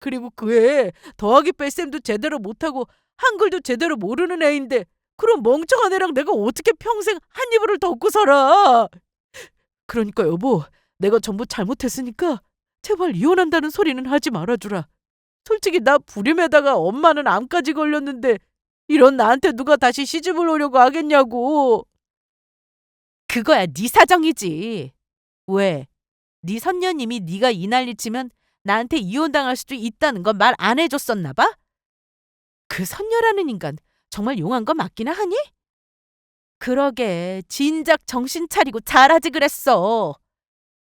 그리고 그 애 더하기 뺄셈도 제대로 못하고 한글도 제대로 모르는 애인데 그런 멍청한 애랑 내가 어떻게 평생 한 이불을 덮고 살아. 그러니까 여보, 내가 전부 잘못했으니까 제발 이혼한다는 소리는 하지 말아주라. 솔직히 나 불임에다가 엄마는 암까지 걸렸는데 이런 나한테 누가 다시 시집을 오려고 하겠냐고. 그거야 네 사정이지. 왜? 네 선녀님이 네가 이 난리 치면 나한테 이혼당할 수도 있다는 건 말 안 해줬었나 봐? 그 선녀라는 인간 정말 용한 거 맞기나 하니? 그러게 진작 정신 차리고 잘하지 그랬어.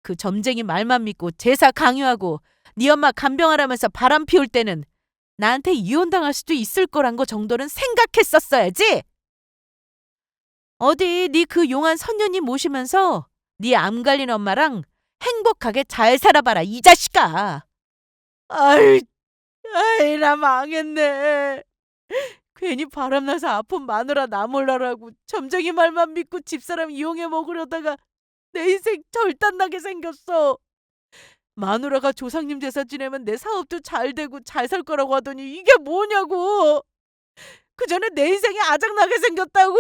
그 점쟁이 말만 믿고 제사 강요하고 네 엄마 간병하라면서 바람 피울 때는 나한테 이혼당할 수도 있을 거란 거 정도는 생각했었어야지. 어디 네 그 용한 선녀님 모시면서 네 암 갈린 엄마랑 행복하게 잘 살아봐라 이 자식아. 아이, 아이, 나 망했네. 괜히 바람나서 아픈 마누라 나 몰라라고 점쟁이 말만 믿고 집사람 이용해 먹으려다가 내 인생 절단나게 생겼어. 마누라가 조상님 제사 지내면 내 사업도 잘 되고 잘 살 거라고 하더니 이게 뭐냐고. 그 전에 내 인생이 아작나게 생겼다고.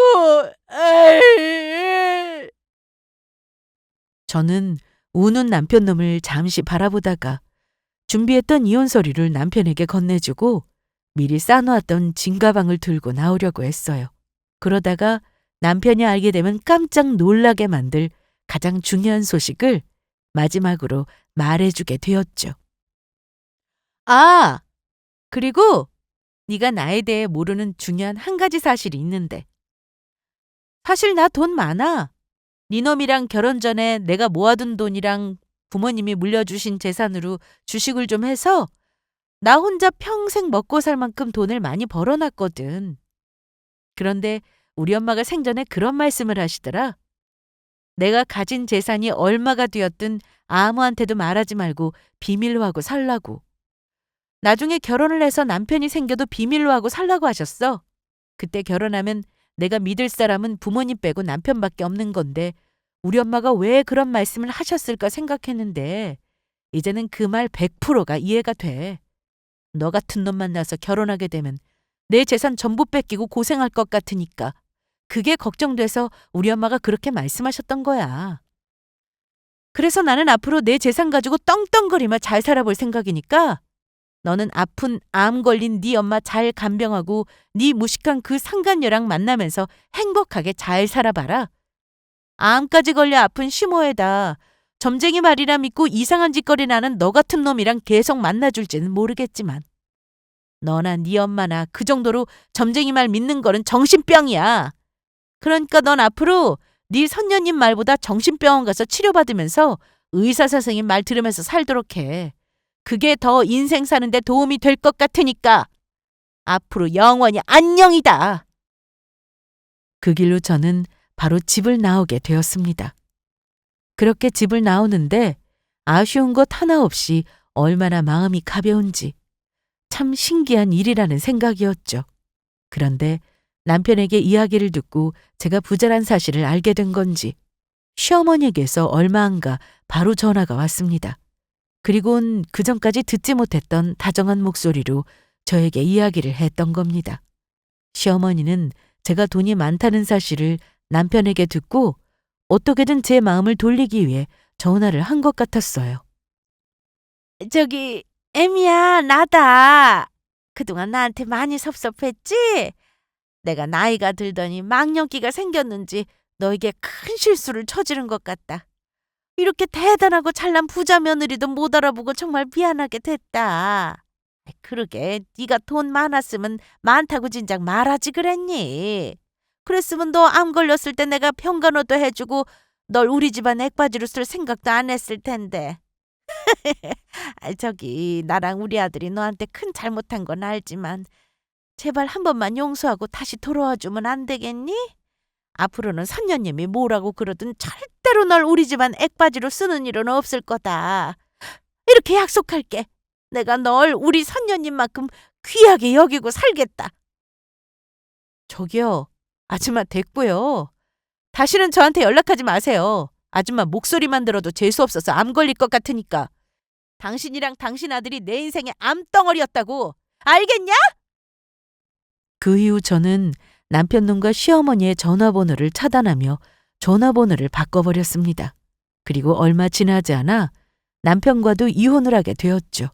에이. 저는 우는 남편 놈을 잠시 바라보다가 준비했던 이혼 서류를 남편에게 건네주고 미리 싸놓았던 짐가방을 들고 나오려고 했어요. 그러다가 남편이 알게 되면 깜짝 놀라게 만들 가장 중요한 소식을 마지막으로 말해주게 되었죠. 아, 그리고 네가 나에 대해 모르는 중요한 한 가지 사실이 있는데. 사실 나 돈 많아. 네 놈이랑 결혼 전에 내가 모아둔 돈이랑 부모님이 물려주신 재산으로 주식을 좀 해서 나 혼자 평생 먹고 살 만큼 돈을 많이 벌어놨거든. 그런데 우리 엄마가 생전에 그런 말씀을 하시더라. 내가 가진 재산이 얼마가 되었든 아무한테도 말하지 말고 비밀로 하고 살라고. 나중에 결혼을 해서 남편이 생겨도 비밀로 하고 살라고 하셨어. 그때 결혼하면 내가 믿을 사람은 부모님 빼고 남편밖에 없는 건데 우리 엄마가 왜 그런 말씀을 하셨을까 생각했는데 이제는 그 말 100%가 이해가 돼. 너 같은 놈 만나서 결혼하게 되면 내 재산 전부 뺏기고 고생할 것 같으니까 그게 걱정돼서 우리 엄마가 그렇게 말씀하셨던 거야. 그래서 나는 앞으로 내 재산 가지고 떵떵거리며 잘 살아볼 생각이니까 너는 아픈 암 걸린 네 엄마 잘 간병하고 네 무식한 그 상간녀랑 만나면서 행복하게 잘 살아봐라. 암까지 걸려 아픈 시모에다 점쟁이 말이라 믿고 이상한 짓거리 나는 너 같은 놈이랑 계속 만나줄지는 모르겠지만 너나 네 엄마나 그 정도로 점쟁이 말 믿는 거는 정신병이야. 그러니까 넌 앞으로 네 선녀님 말보다 정신병원 가서 치료받으면서 의사 선생님 말 들으면서 살도록 해. 그게 더 인생 사는데 도움이 될 것 같으니까 앞으로 영원히 안녕이다. 그 길로 저는 바로 집을 나오게 되었습니다. 그렇게 집을 나오는데 아쉬운 것 하나 없이 얼마나 마음이 가벼운지 참 신기한 일이라는 생각이었죠. 그런데 남편에게 이야기를 듣고 제가 부자란 사실을 알게 된 건지 시어머니에게서 얼마 안가 바로 전화가 왔습니다. 그리고는 그전까지 듣지 못했던 다정한 목소리로 저에게 이야기를 했던 겁니다. 시어머니는 제가 돈이 많다는 사실을 남편에게 듣고 어떻게든 제 마음을 돌리기 위해 전화를 한 것 같았어요. 저기 애미야 나다. 그동안 나한테 많이 섭섭했지? 내가 나이가 들더니 망령기가 생겼는지 너에게 큰 실수를 저지른 것 같다. 이렇게 대단하고 잘난 부자 며느리도 못 알아보고 정말 미안하게 됐다. 그러게 네가 돈 많았으면 많다고 진작 말하지 그랬니? 그랬으면 너 암 걸렸을 때 내가 병간호도 해주고 널 우리 집안 액바지로 쓸 생각도 안 했을 텐데. 저기 나랑 우리 아들이 너한테 큰 잘못한 건 알지만 제발 한 번만 용서하고 다시 돌아와 주면 안 되겠니? 앞으로는 선녀님이 뭐라고 그러든 절대로 널 우리 집안 액바지로 쓰는 일은 없을 거다. 이렇게 약속할게. 내가 널 우리 선녀님만큼 귀하게 여기고 살겠다. 저기요, 아줌마 됐고요. 다시는 저한테 연락하지 마세요. 아줌마 목소리만 들어도 재수없어서 암 걸릴 것 같으니까. 당신이랑 당신 아들이 내 인생의 암덩어리였다고. 알겠냐? 그 이후 저는 남편놈과 시어머니의 전화번호를 차단하며 전화번호를 바꿔버렸습니다. 그리고 얼마 지나지 않아 남편과도 이혼을 하게 되었죠.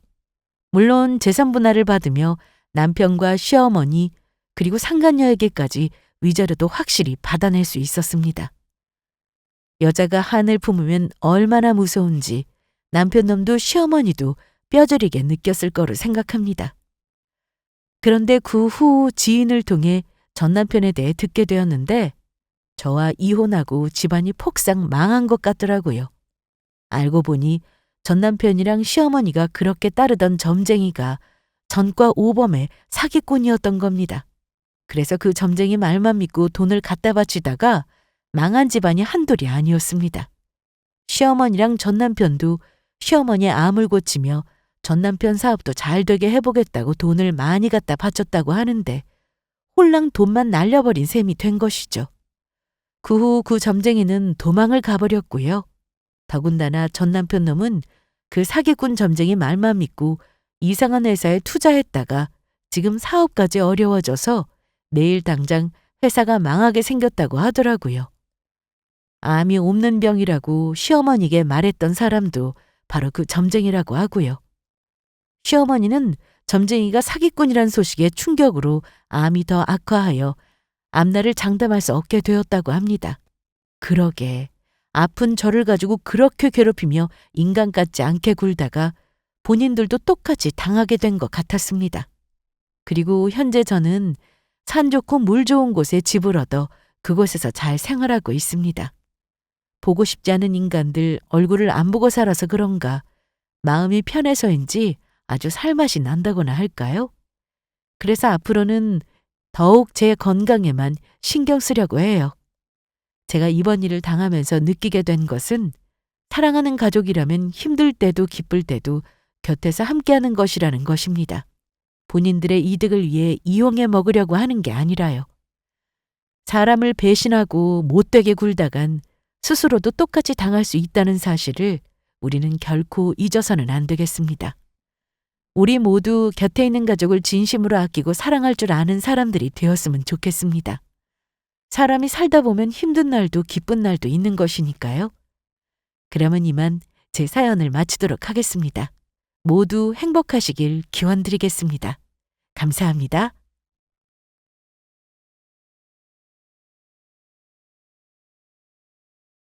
물론 재산 분할을 받으며 남편과 시어머니 그리고 상간녀에게까지 위자료도 확실히 받아낼 수 있었습니다. 여자가 한을 품으면 얼마나 무서운지 남편놈도 시어머니도 뼈저리게 느꼈을 거로 생각합니다. 그런데 그 후 지인을 통해 전 남편에 대해 듣게 되었는데 저와 이혼하고 집안이 폭삭 망한 것 같더라고요. 알고 보니 전 남편이랑 시어머니가 그렇게 따르던 점쟁이가 전과 오범의 사기꾼이었던 겁니다. 그래서 그 점쟁이 말만 믿고 돈을 갖다 바치다가 망한 집안이 한둘이 아니었습니다. 시어머니랑 전 남편도 시어머니의 암을 고치며 전 남편 사업도 잘 되게 해보겠다고 돈을 많이 갖다 바쳤다고 하는데 홀랑 돈만 날려버린 셈이 된 것이죠. 그 후 그 점쟁이는 도망을 가버렸고요. 더군다나 전 남편 놈은 그 사기꾼 점쟁이 말만 믿고 이상한 회사에 투자했다가 지금 사업까지 어려워져서 내일 당장 회사가 망하게 생겼다고 하더라고요. 암이 없는 병이라고 시어머니에게 말했던 사람도 바로 그 점쟁이라고 하고요. 시어머니는 점쟁이가 사기꾼이란 소식에 충격으로 암이 더 악화하여 앞날을 장담할 수 없게 되었다고 합니다. 그러게 아픈 저를 가지고 그렇게 괴롭히며 인간 같지 않게 굴다가 본인들도 똑같이 당하게 된 것 같았습니다. 그리고 현재 저는 산 좋고 물 좋은 곳에 집을 얻어 그곳에서 잘 생활하고 있습니다. 보고 싶지 않은 인간들 얼굴을 안 보고 살아서 그런가 마음이 편해서인지 아주 살맛이 난다거나 할까요? 그래서 앞으로는 더욱 제 건강에만 신경 쓰려고 해요. 제가 이번 일을 당하면서 느끼게 된 것은 사랑하는 가족이라면 힘들 때도 기쁠 때도 곁에서 함께하는 것이라는 것입니다. 본인들의 이득을 위해 이용해 먹으려고 하는 게 아니라요. 사람을 배신하고 못되게 굴다간 스스로도 똑같이 당할 수 있다는 사실을 우리는 결코 잊어서는 안 되겠습니다. 우리 모두 곁에 있는 가족을 진심으로 아끼고 사랑할 줄 아는 사람들이 되었으면 좋겠습니다. 사람이 살다 보면 힘든 날도 기쁜 날도 있는 것이니까요. 그러면 이만 제 사연을 마치도록 하겠습니다. 모두 행복하시길 기원드리겠습니다. 감사합니다.